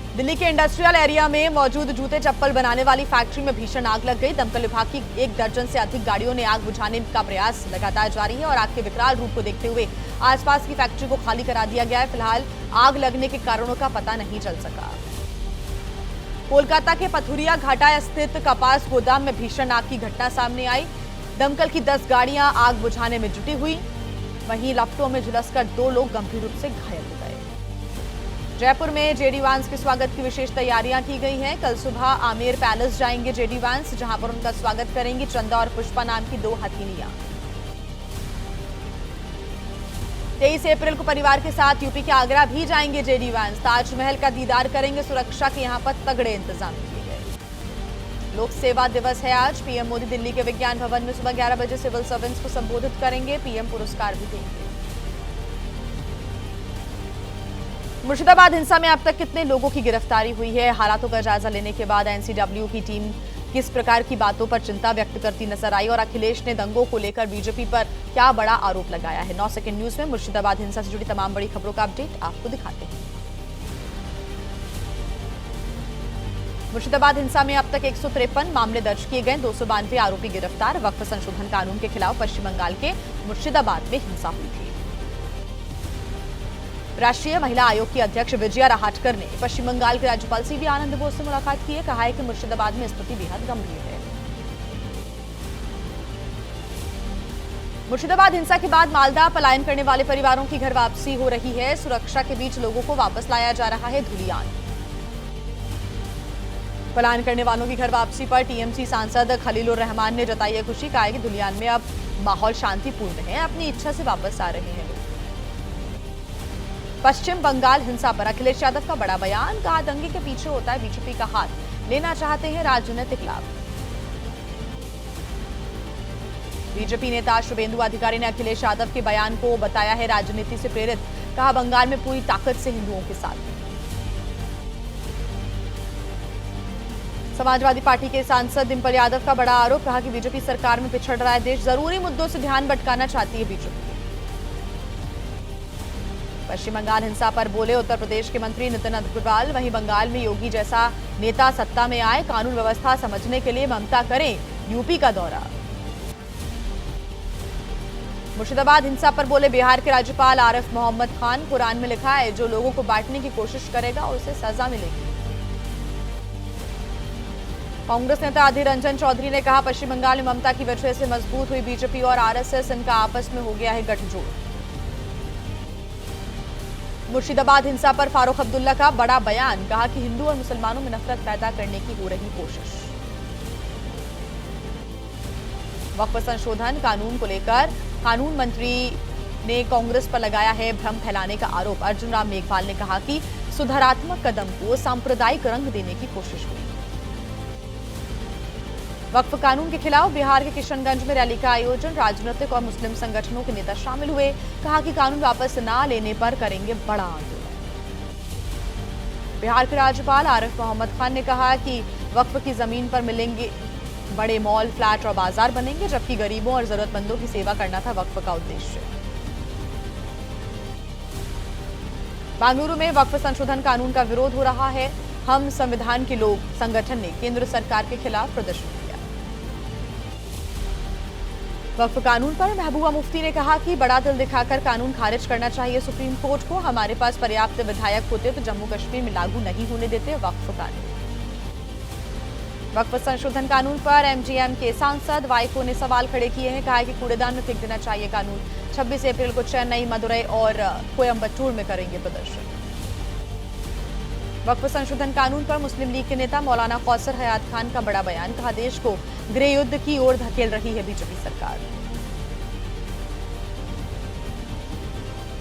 दिल्ली के industrial area में मौजूद जूते चप्पल बनाने वाली फैक्ट्री में भीषण आग लग गई। दमकल विभाग की 1 दर्जन से अधिक गाड़ियों ने आग बुझाने का प्रयास लगातार जारी है और आग के विकराल रूप को देखते हुए आसपास की फैक्ट्री को खाली करा दिया गया है। फिलहाल आग लगने के कारणों का पता नहीं चल सका। कोलकाता के पथुरिया घाटा स्थित कपास गोदाम में भीषण आग की घटना सामने आई। दमकल की 10 गाड़ियां आग बुझाने में जुटी हुई, वहीं लपटों में झुलसकर 2 लोग गंभीर रूप से घायल हो गए। जयपुर में जेडी वांस के स्वागत की विशेष तैयारियां की गई हैं। कल सुबह आमेर पैलेस जाएंगे जेडी वांस, जहां पर उनका स्वागत करेंगी चंदा और पुष्पा नाम की 2 हथीनियां। 23 अप्रैल को परिवार के साथ यूपी के आगरा भी जाएंगे जेडी वांस। ताजमहल का दीदार करेंगे। सुरक्षा के यहां पर तगड़े इंतजाम किए गए। लोक सेवा दिवस है आज। पीएम मोदी दिल्ली के विज्ञान भवन में सुबह 11 बजे सिविल सर्वेंट्स को संबोधित करेंगे। पीएम पुरस्कार भी देंगे। मुर्शिदाबाद हिंसा में अब तक कितने लोगों की गिरफ्तारी हुई है? हालातों का जायजा लेने के बाद एनसीडब्ल्यू की टीम किस प्रकार की बातों पर चिंता व्यक्त करती नजर आई और अखिलेश ने दंगों को लेकर बीजेपी पर क्या बड़ा आरोप लगाया है? 9 सेकंड न्यूज में मुर्शिदाबाद हिंसा से जुड़ी तमाम बड़ी खबरों का अपडेट आपको दिखाते हैं। मुर्शिदाबाद हिंसा में अब तक 153 मामले दर्ज किए गए। 292 आरोपी गिरफ्तार। वक्फ संशोधन कानून के खिलाफ पश्चिम बंगाल के मुर्शिदाबाद में हिंसा हुई थी। राष्ट्रीय महिला आयोग की अध्यक्ष विजया राहटकर ने पश्चिम बंगाल के राज्यपाल सीवी आनंद बोस से मुलाकात की है। कहा है कि मुर्शिदाबाद में स्थिति बेहद गंभीर है। मुर्शिदाबाद हिंसा के बाद मालदा पलायन करने वाले परिवारों की घर वापसी हो रही है। सुरक्षा के बीच लोगों को वापस लाया जा रहा है धुलियान। पलायन करने वालों की घर वापसी पर टीएमसी सांसद खलीलुर रहमान ने जताई है खुशी। कहा है कि धुलियान में अब माहौल शांतिपूर्ण है, अपनी इच्छा से वापस आ रहे हैं। पश्चिम बंगाल हिंसा पर अखिलेश यादव का बड़ा बयान। कहा दंगे के पीछे होता है बीजेपी का हाथ, लेना चाहते हैं राजनीतिक लाभ। बीजेपी नेता शुभेंदु अधिकारी ने अखिलेश यादव के बयान को बताया है राजनीति से प्रेरित। कहा बंगाल में पूरी ताकत से हिंदुओं के साथ है। समाजवादी पार्टी के सांसद डिंपल यादव का बड़ा आरोप। कहा कि बीजेपी सरकार में पिछड़ रहा है देश, जरूरी मुद्दों से ध्यान भटकाना चाहती है बीजेपी। पश्चिम बंगाल हिंसा पर बोले उत्तर प्रदेश के मंत्री नितिन अग्रवाल। वहीं बंगाल में योगी जैसा नेता सत्ता में आए, कानून व्यवस्था समझने के लिए ममता करें यूपी का दौरा। मुर्शिदाबाद हिंसा पर बोले बिहार के राज्यपाल आरिफ मोहम्मद खान। कुरान में लिखा है जो लोगों को बांटने की कोशिश करेगा उसे सजा मिलेगी। कांग्रेस नेता अधीर रंजन चौधरी ने कहा पश्चिम बंगाल में ममता की वजह से मजबूत हुई बीजेपी और आरएसएस, इनका आपस में हो गया है गठजोड़। मुर्शिदाबाद हिंसा पर फारूक अब्दुल्ला का बड़ा बयान। कहा कि हिंदू और मुसलमानों में नफरत पैदा करने की हो रही कोशिश। वक्फ संशोधन कानून को लेकर कानून मंत्री ने कांग्रेस पर लगाया है भ्रम फैलाने का आरोप। अर्जुन राम मेघवाल ने कहा कि सुधारात्मक कदम को सांप्रदायिक रंग देने की कोशिश हुई। वक्फ कानून के खिलाफ बिहार के किशनगंज में रैली का आयोजन। राजनीतिक और मुस्लिम संगठनों के नेता शामिल हुए। कहा कि कानून वापस न लेने पर करेंगे बड़ा आंदोलन। बिहार के राज्यपाल आरिफ मोहम्मद खान ने कहा कि वक्फ की जमीन पर मिलेंगे बड़े मॉल, फ्लैट और बाजार बनेंगे, जबकि गरीबों और जरूरतमंदों की सेवा करना था वक्फ का उद्देश्य। बेंगलुरु में वक्फ संशोधन कानून का विरोध हो रहा है। हम संविधान के लोग संगठन ने केंद्र सरकार के खिलाफ प्रदर्शन किया। वक्फ कानून पर महबूबा मुफ्ती ने कहा कि बड़ा दिल दिखाकर कानून खारिज करना चाहिए सुप्रीम कोर्ट को। हमारे पास पर्याप्त विधायक होते तो जम्मू कश्मीर में लागू नहीं होने देते वक्फ कानून। वक्फ संशोधन कानून पर एमजीएम के सांसद वाइको ने सवाल खड़े किए हैं। कहा है कि कूड़ेदान में फेंक देना चाहिए कानून। 26 अप्रैल को चेन्नई, मदुरई और कोयम्बटूर में करेंगे प्रदर्शन। वक्फ संशोधन कानून पर मुस्लिम लीग के नेता मौलाना कौसर हयात खान का बड़ा बयान। कहा देश को गृह युद्ध की ओर धकेल रही है बीजेपी सरकार।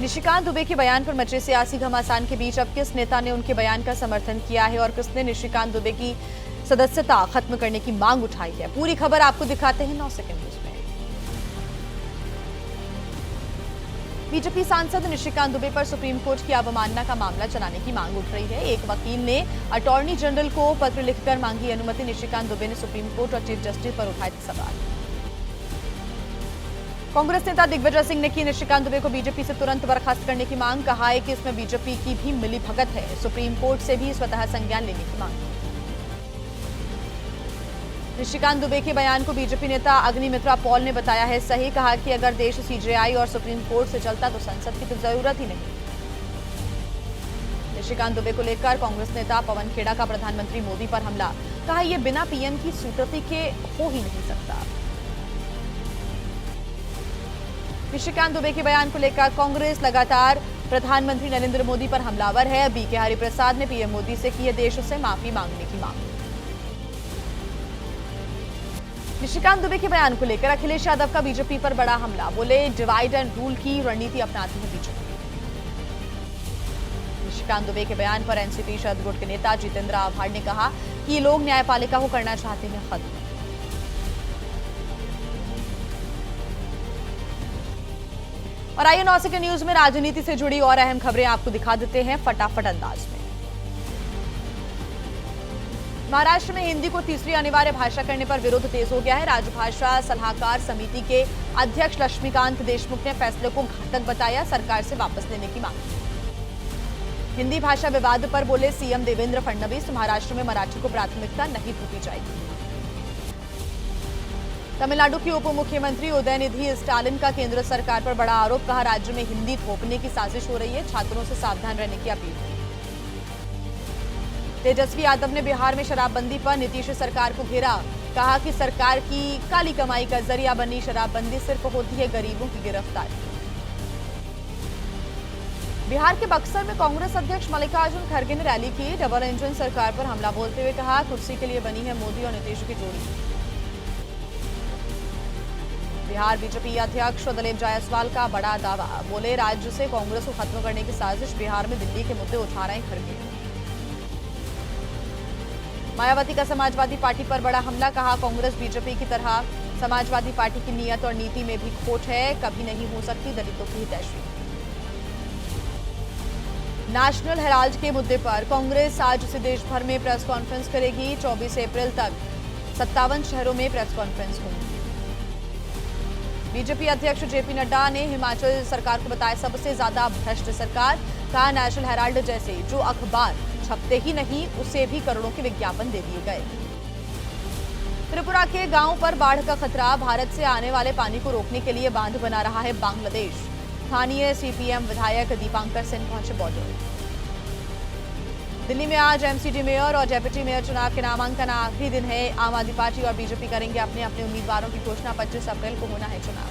निशिकांत दुबे के बयान पर मचे सियासी घमासान के बीच अब किस नेता ने उनके बयान का समर्थन किया है और किसने निशिकांत दुबे की सदस्यता खत्म करने की मांग उठाई है? पूरी खबर आपको दिखाते हैं 9 सेकंड न्यूज में। बीजेपी सांसद निशिकांत दुबे पर सुप्रीम कोर्ट की अवमानना का मामला चलाने की मांग उठ रही है। एक वकील ने अटॉर्नी जनरल को पत्र लिखकर मांगी अनुमति। निशिकांत दुबे ने सुप्रीम कोर्ट और चीफ जस्टिस पर उठाए थे सवाल। कांग्रेस नेता दिग्विजय सिंह ने की निशिकांत दुबे को बीजेपी से तुरंत बर्खास्त करने की मांग। कहा है कि इसमें बीजेपी की भी मिलीभगत है। सुप्रीम कोर्ट से भी स्वतः संज्ञान लेने की मांग। निशिकांत दुबे के बयान को बीजेपी नेता अग्निमित्रा पॉल ने बताया है सही। कहा कि अगर देश सीजेआई और सुप्रीम कोर्ट से चलता तो संसद की तो जरूरत ही नहीं। निशिकांत दुबे को लेकर कांग्रेस नेता पवन खेड़ा का प्रधानमंत्री मोदी पर हमला। कहा यह बिना पीएम की स्वीकृति के हो ही नहीं सकता। निशिकांत दुबे के बयान को लेकर कांग्रेस लगातार प्रधानमंत्री नरेंद्र मोदी पर हमलावर है। बीके हरिप्रसाद ने पीएम मोदी से की है देश से माफी मांगने की मांग। निशिकांत दुबे के बयान को लेकर अखिलेश यादव का बीजेपी पर बड़ा हमला। बोले डिवाइड एंड रूल की रणनीति अपनाती है बीजेपी। निशिकांत दुबे के बयान पर एनसीपी शरद गुट के नेता जितेंद्र आभाड़ ने कहा कि ये लोग न्यायपालिका को करना चाहते हैं खत्म। और आइए 9 सेकंड न्यूज में राजनीति से जुड़ी और अहम खबरें आपको दिखा देते हैं फटाफट अंदाज में। महाराष्ट्र में हिंदी को तीसरी अनिवार्य भाषा करने पर विरोध तेज हो गया है। राजभाषा सलाहकार समिति के अध्यक्ष लक्ष्मीकांत देशमुख ने फैसले को घातक बताया। सरकार से वापस लेने की मांग। हिंदी भाषा विवाद पर बोले सीएम देवेंद्र फडणवीस, महाराष्ट्र में मराठी को प्राथमिकता नहीं दी जाएगी। तमिलनाडु की उप मुख्यमंत्री उदयनिधि स्टालिन का केंद्र सरकार पर बड़ा आरोप। कहा राज्य में हिंदी थोपने की साजिश हो रही है। छात्रों से सावधान रहने की अपील की। तेजस्वी यादव ने बिहार में शराबबंदी पर नीतीश सरकार को घेरा। कहा कि सरकार की काली कमाई का जरिया बनी शराबबंदी सिर्फ होती है गरीबों की गिरफ्तारी। बिहार के बक्सर में कांग्रेस अध्यक्ष मल्लिकार्जुन खड़गे ने रैली की। डबल इंजन सरकार पर हमला बोलते हुए कहा कुर्सी के लिए बनी है मोदी और नीतीश की जोड़ी। बिहार बीजेपी अध्यक्ष दिलीप जायसवाल का बड़ा दावा। बोले राज्य से कांग्रेस को खत्म करने की साजिश। बिहार में दिल्ली के मुद्दे उठा रहे हैं खड़गे। मायावती का समाजवादी पार्टी पर बड़ा हमला। कहा कांग्रेस बीजेपी की तरह समाजवादी पार्टी की नीयत और नीति में भी खोट है, कभी नहीं हो सकती दलितों की हितैषी। नेशनल हेराल्ड के मुद्दे पर कांग्रेस आज से देश भर में प्रेस कॉन्फ्रेंस करेगी। 24 अप्रैल तक 57 शहरों में प्रेस कॉन्फ्रेंस होगी। बीजेपी अध्यक्ष जेपी नड्डा ने हिमाचल सरकार को बताया सबसे ज्यादा भ्रष्ट सरकार। कहा नेशनल हेराल्ड जैसे जो अखबार छपते ही नहीं उसे भी करोड़ों के विज्ञापन दे दिए गए। त्रिपुरा के गांव पर बाढ़ का खतरा। भारत से आने वाले पानी को रोकने के लिए बांध बना रहा है बांग्लादेश। स्थानीय सीपीएम विधायक दीपांकर सेन पहुंचे बॉर्डर। दिल्ली में आज एमसीडी मेयर और डेप्यूटी मेयर चुनाव के नामांकन आखिरी दिन है। आम आदमी पार्टी और बीजेपी करेंगे अपने अपने उम्मीदवारों की घोषणा। 25 अप्रैल को होना है चुनाव।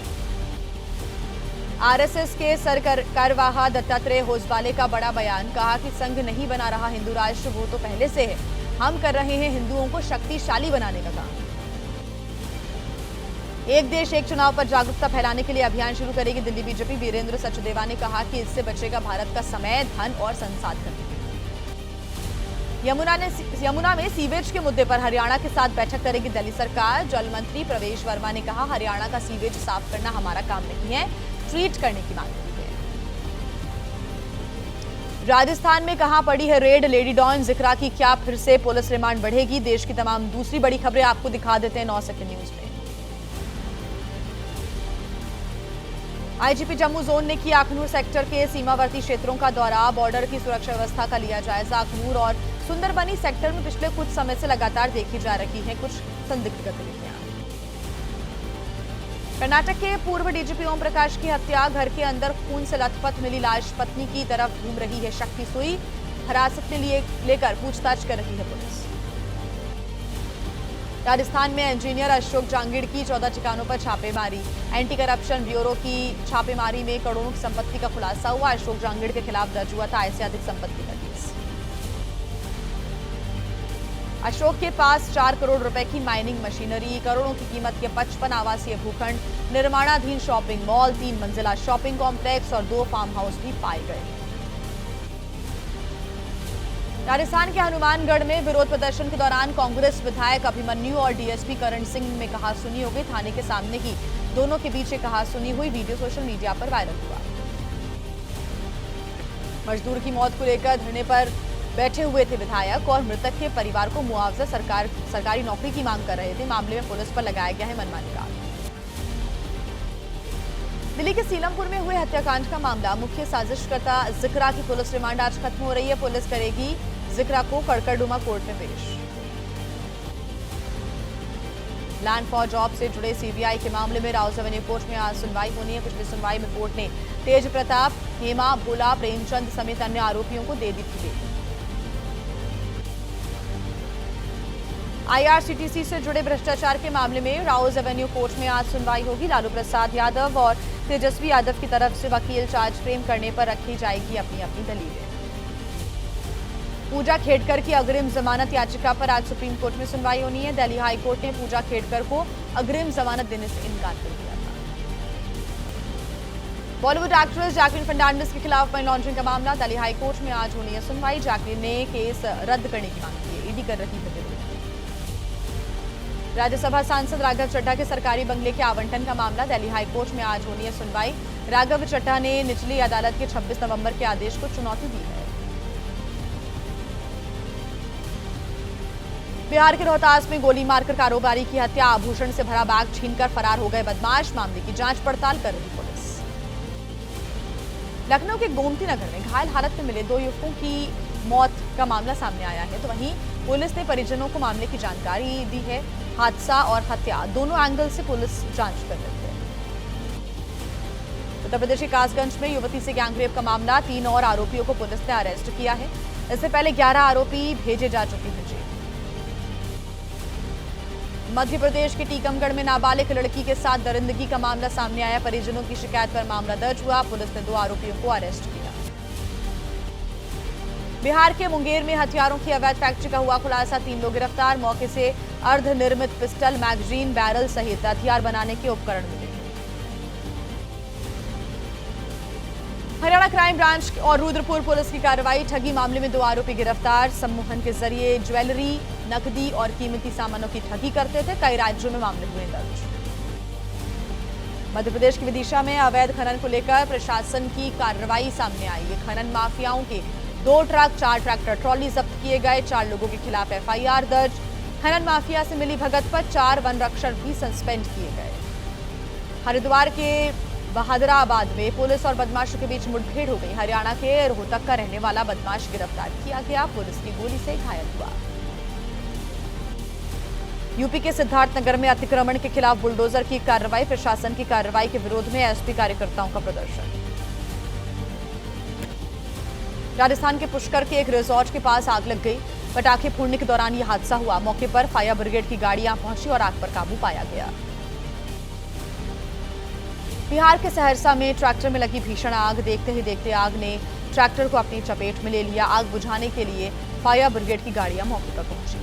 आरएसएस के सरकारवाह दत्तात्रेय होसबाले का बड़ा बयान। कहा कि संघ नहीं बना रहा हिंदू राष्ट्र, वो तो पहले से है। हम कर रहे हैं हिंदुओं को शक्तिशाली बनाने का काम। एक देश एक चुनाव पर जागरूकता फैलाने के लिए अभियान शुरू करेगी दिल्ली बीजेपी। वीरेंद्र सचदेवा ने कहा कि इससे बचेगा भारत का समय, धन और संसाधन। यमुना में सीवेज के मुद्दे पर हरियाणा के साथ बैठक करेगी दिल्ली सरकार। जल मंत्री प्रवेश वर्मा ने कहा हरियाणा का सीवेज साफ करना हमारा काम नहीं है, ट्रीट करने की मांग की है। राजस्थान में कहां पड़ी है रेड, लेडी डॉन जिक्रा की क्या फिर से पुलिस रिमांड बढ़ेगी। देश की तमाम दूसरी बड़ी खबरें आपको दिखा देते हैं 9 सेकंड न्यूज में। आईजीपी जम्मू जोन ने किया अखनूर सेक्टर के सीमावर्ती क्षेत्रों का दौरा। बॉर्डर की सुरक्षा व्यवस्था का लिया जायजा। अखनूर और सुंदरबनी सेक्टर में पिछले कुछ समय से लगातार देखी जा रही है कुछ संदिग्ध गतिविधियां। कर्नाटक के पूर्व डीजीपी ओम प्रकाश की हत्या। घर के अंदर खून से लथपथ मिली लाश पत्नी की तरफ घूम रही है शक की सुई। हिरासत में लेकर पूछताछ कर रही है पुलिस। राजस्थान में इंजीनियर अशोक जांगीड़ की 14 ठिकानों पर छापेमारी। एंटी करप्शन ब्यूरो की छापेमारी में करोड़ों की संपत्ति का खुलासा हुआ। अशोक जांगीड़ के खिलाफ दर्ज हुआ था आय से अधिक संपत्ति का केस। अशोक के पास 4 करोड़ रुपए की माइनिंग मशीनरी, करोड़ों की कीमत के 55 आवासीय भूखंड, निर्माणाधीन शॉपिंग मॉल, 3 मंजिला शॉपिंग कॉम्प्लेक्स और 2 फार्म हाउस भी पाए गए। राजस्थान के हनुमानगढ़ में विरोध प्रदर्शन के दौरान कांग्रेस विधायक अभिमन्यु और डीएसपी करण सिंह में कहासुनी हो गई। थाने के सामने ही दोनों के बीच कहासुनी हुई। वीडियो सोशल मीडिया पर वायरल हुआ। मजदूर की मौत को लेकर धरने पर बैठे हुए थे विधायक और मृतक के परिवार को मुआवजा सरकारी नौकरी की मांग कर रहे थे। मामले में पुलिस पर लगाया गया है मनमानी का। दिल्ली के सीलमपुर में हुए हत्याकांड का मामला, मुख्य साजिशकर्ता जिक्रा की पुलिस रिमांड आज खत्म हो रही है। पुलिस करेगी जिक्रा को कड़कड़डुमा कोर्ट में पेश। लैंड फॉर जॉब से जुड़े सीबीआई के मामले में राउज एवेन्यू कोर्ट में आज सुनवाई होनी है। पिछली सुनवाई में कोर्ट ने तेज प्रताप, हेमा, भोला, प्रेमचंद समेत अन्य आरोपियों को दे दी थी बेल। आईआरसीटीसी से जुड़े भ्रष्टाचार के मामले में राउज एवेन्यू कोर्ट में आज सुनवाई होगी। लालू प्रसाद यादव और तेजस्वी यादव की तरफ से वकील चार्ज फ्रेम करने पर रखी जाएगी अपनी अपनी दलीलें। पूजा खेड़कर की अग्रिम जमानत याचिका पर आज सुप्रीम कोर्ट में सुनवाई होनी है। दिल्ली हाई कोर्ट ने पूजा खेड़कर को अग्रिम जमानत देने से इनकार कर दिया था। बॉलीवुड एक्ट्रेस जैकलीन फर्नांडिस के खिलाफ मनी लॉन्ड्रिंग का मामला, दिल्ली हाई कोर्ट में आज होनी है सुनवाई। जैकलीन ने केस रद्द करने की मांग की है। ईडी कर रही है विरोध। राज्यसभा सांसद राघव चड्ढा के सरकारी बंगले के आवंटन का मामला, दिल्ली हाई कोर्ट में आज होनी है सुनवाई। राघव चड्ढा ने निचली अदालत के 26 नवंबर के आदेश को चुनौती दी है। बिहार के रोहतास में गोली मारकर कारोबारी की हत्या, आभूषण से भरा बैग छीनकर फरार हो गए बदमाश। मामले की जांच पड़ताल कर रही पुलिस। लखनऊ के गोमती नगर में घायल हालत में मिले 2 युवकों की मौत का मामला सामने आया है, तो वहीं पुलिस ने परिजनों को मामले की जानकारी दी है। हादसा और हत्या दोनों एंगल से पुलिस जांच कर रही है। उत्तर प्रदेश के कासगंज में युवती से गैंगरेप का मामला, 3 और आरोपियों को पुलिस ने अरेस्ट किया है। इससे पहले 11 आरोपी भेजे जा चुके हैं जेल। मध्य प्रदेश के टीकमगढ़ में नाबालिग लड़की के साथ दरिंदगी का मामला सामने आया। परिजनों की शिकायत पर मामला दर्ज हुआ। पुलिस ने 2 आरोपियों को अरेस्ट किया। बिहार के मुंगेर में हथियारों की अवैध फैक्ट्री का हुआ खुलासा, 3 लोग गिरफ्तार। मौके से अर्धनिर्मित पिस्टल, मैगजीन, बैरल सहित हथियार बनाने के उपकरण मिले। हरियाणा क्राइम ब्रांच और रुद्रपुर पुलिस की कार्रवाई, ठगी मामले में 2 आरोपी गिरफ्तार। सम्मोहन के जरिए ज्वेलरी, नकदी और कीमती सामानों की ठगी करते थे। कई राज्यों में मामले हुए दर्ज। मध्य प्रदेश के विदिशा में अवैध खनन को लेकर प्रशासन की कार्रवाई सामने आई है। खनन माफियाओं के 2 ट्रक, 4 ट्रैक्टर ट्रॉली जब्त किए गए। 4 लोगों के खिलाफ एफआईआर दर्ज। खनन माफिया से मिली भगत पर 4 वन रक्षक भी सस्पेंड किए गए। हरिद्वार के बहादुराबाद में पुलिस और बदमाशों के बीच मुठभेड़ हो गई। हरियाणा के रोहतक का रहने वाला बदमाश गिरफ्तार किया गया। पुलिस की गोली से घायल हुआ। यूपी के सिद्धार्थनगर में अतिक्रमण के खिलाफ बुलडोजर की कार्रवाई, प्रशासन की कार्रवाई के विरोध में एसपी कार्यकर्ताओं का प्रदर्शन। राजस्थान के पुष्कर के एक रिजॉर्ट के पास आग लग गई। पटाखे फोड़ने के दौरान यह हादसा हुआ। मौके पर फायर ब्रिगेड की गाड़ियां पहुंची और आग पर काबू पाया गया। बिहार के सहरसा में ट्रैक्टर में लगी भीषण आग, देखते ही देखते आग ने ट्रैक्टर को अपनी चपेट में ले लिया। आग बुझाने के लिए फायर ब्रिगेड की गाड़ियां मौके पर पहुंची।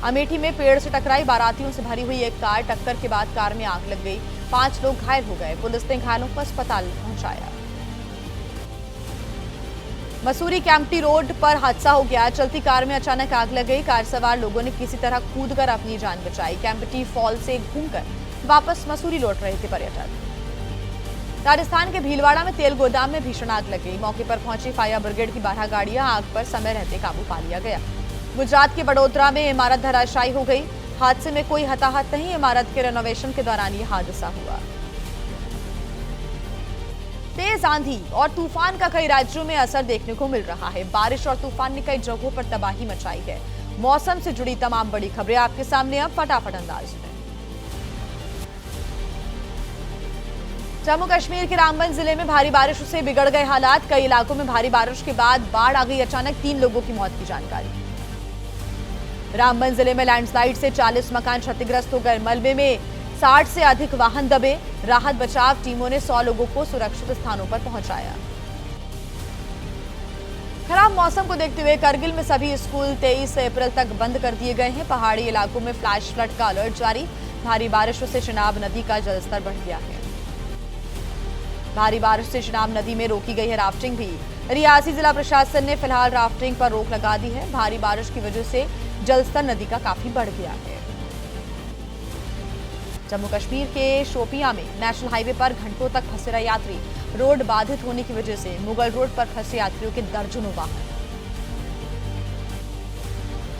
अमेठी में पेड़ से टकराई बारातियों से भरी हुई एक कार, टक्कर के बाद कार में आग लग गई। 5 लोग घायल हो गए। पुलिस ने घायलों को अस्पताल पहुंचाया। मसूरी कैंपटी रोड पर हादसा हो गया। चलती कार में अचानक आग लग गई। कार सवार लोगों ने किसी तरह कूदकर अपनी जान बचाई। कैंपटी फॉल से घूमकर वापस मसूरी लौट रहे थे पर्यटक। राजस्थान के भीलवाड़ा में तेल गोदाम में भीषण आग लग गई। मौके पर पहुंची फायर ब्रिगेड की 12 गाड़ियां, आग पर समय रहते काबू पा लिया गया। गुजरात के बड़ोदरा में इमारत धराशायी हो गई। हादसे में कोई हताहत नहीं। इमारत के रेनोवेशन के दौरान यह हादसा हुआ। तेज आंधी और तूफान का कई राज्यों में असर देखने को मिल रहा है। बारिश और तूफान ने कई जगहों पर तबाही मचाई है। मौसम से जुड़ी तमाम बड़ी खबरें आपके सामने अब फटाफट अंदाज में। जम्मू कश्मीर के रामबन जिले में भारी बारिश से बिगड़ गए हालात। कई इलाकों में भारी बारिश के बाद बाढ़ आ गई। अचानक 3 लोगों की मौत की जानकारी। रामबन जिले में लैंडस्लाइड से 40 मकान क्षतिग्रस्त हो गए। मलबे में 60 से अधिक वाहन दबे। राहत बचाव टीमों ने 100 लोगों को सुरक्षित स्थानों पर पहुंचाया। खराब मौसम को देखते हुए करगिल में सभी स्कूल 23 अप्रैल तक बंद कर दिए गए हैं। पहाड़ी इलाकों में फ्लैश फ्लड का अलर्ट जारी। भारी बारिशों से चिनाब नदी का जलस्तर बढ़ गया है। भारी बारिश से चिनाब नदी में रोकी गई है राफ्टिंग भी। रियासी जिला प्रशासन ने फिलहाल राफ्टिंग पर रोक लगा दी है। भारी बारिश की वजह से जलस्तर नदी का काफी बढ़ गया है। जम्मू कश्मीर के शोपियां में नेशनल हाईवे पर घंटों तक फंसे रहे यात्री। रोड बाधित होने की वजह से मुगल रोड पर फंसे यात्रियों के दर्जनों वाहन।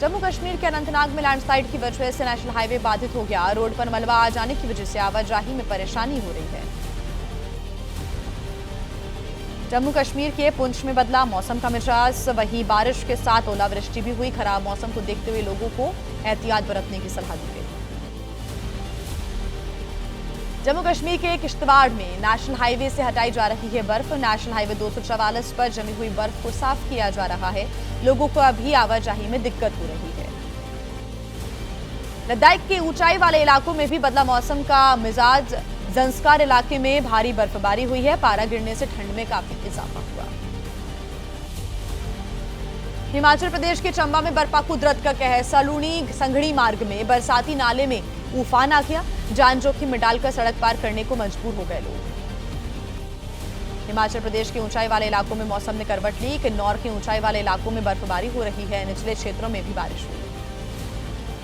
जम्मू कश्मीर के अनंतनाग में लैंडस्लाइड की वजह से नेशनल हाईवे बाधित हो गया। रोड पर मलबा आ जाने की वजह से आवाजाही में परेशानी हो रही है। जम्मू कश्मीर के पुंछ में बदला मौसम का मिजाज, वहीं बारिश के साथ ओलावृष्टि भी हुई। खराब मौसम को देखते हुए लोगों को एहतियात बरतने की सलाह दी गई। जम्मू कश्मीर के किश्तवाड़ में नेशनल हाईवे से हटाई जा रही है बर्फ। नेशनल हाईवे 244 पर जमी हुई बर्फ को साफ किया जा रहा है। लोगों को अभी आवाजाही में दिक्कत हो रही है। लद्दाख के ऊंचाई वाले इलाकों में भी बदला मौसम का मिजाज। जंस्कार इलाके में भारी बर्फबारी हुई है। पारा गिरने से ठंड में काफी इजाफा हुआ। हिमाचल प्रदेश के चंबा में बरपा कुदरत का कहर। सलूनी संघड़ी मार्ग में बरसाती नाले में उफान आ गया। जान जोखिम में डालकर सड़क पार करने को मजबूर हो गए लोग। हिमाचल प्रदेश के ऊंचाई वाले इलाकों में मौसम ने करवट ली। किन्नौर के ऊंचाई वाले इलाकों में बर्फबारी हो रही है। निचले क्षेत्रों में भी बारिश हुई।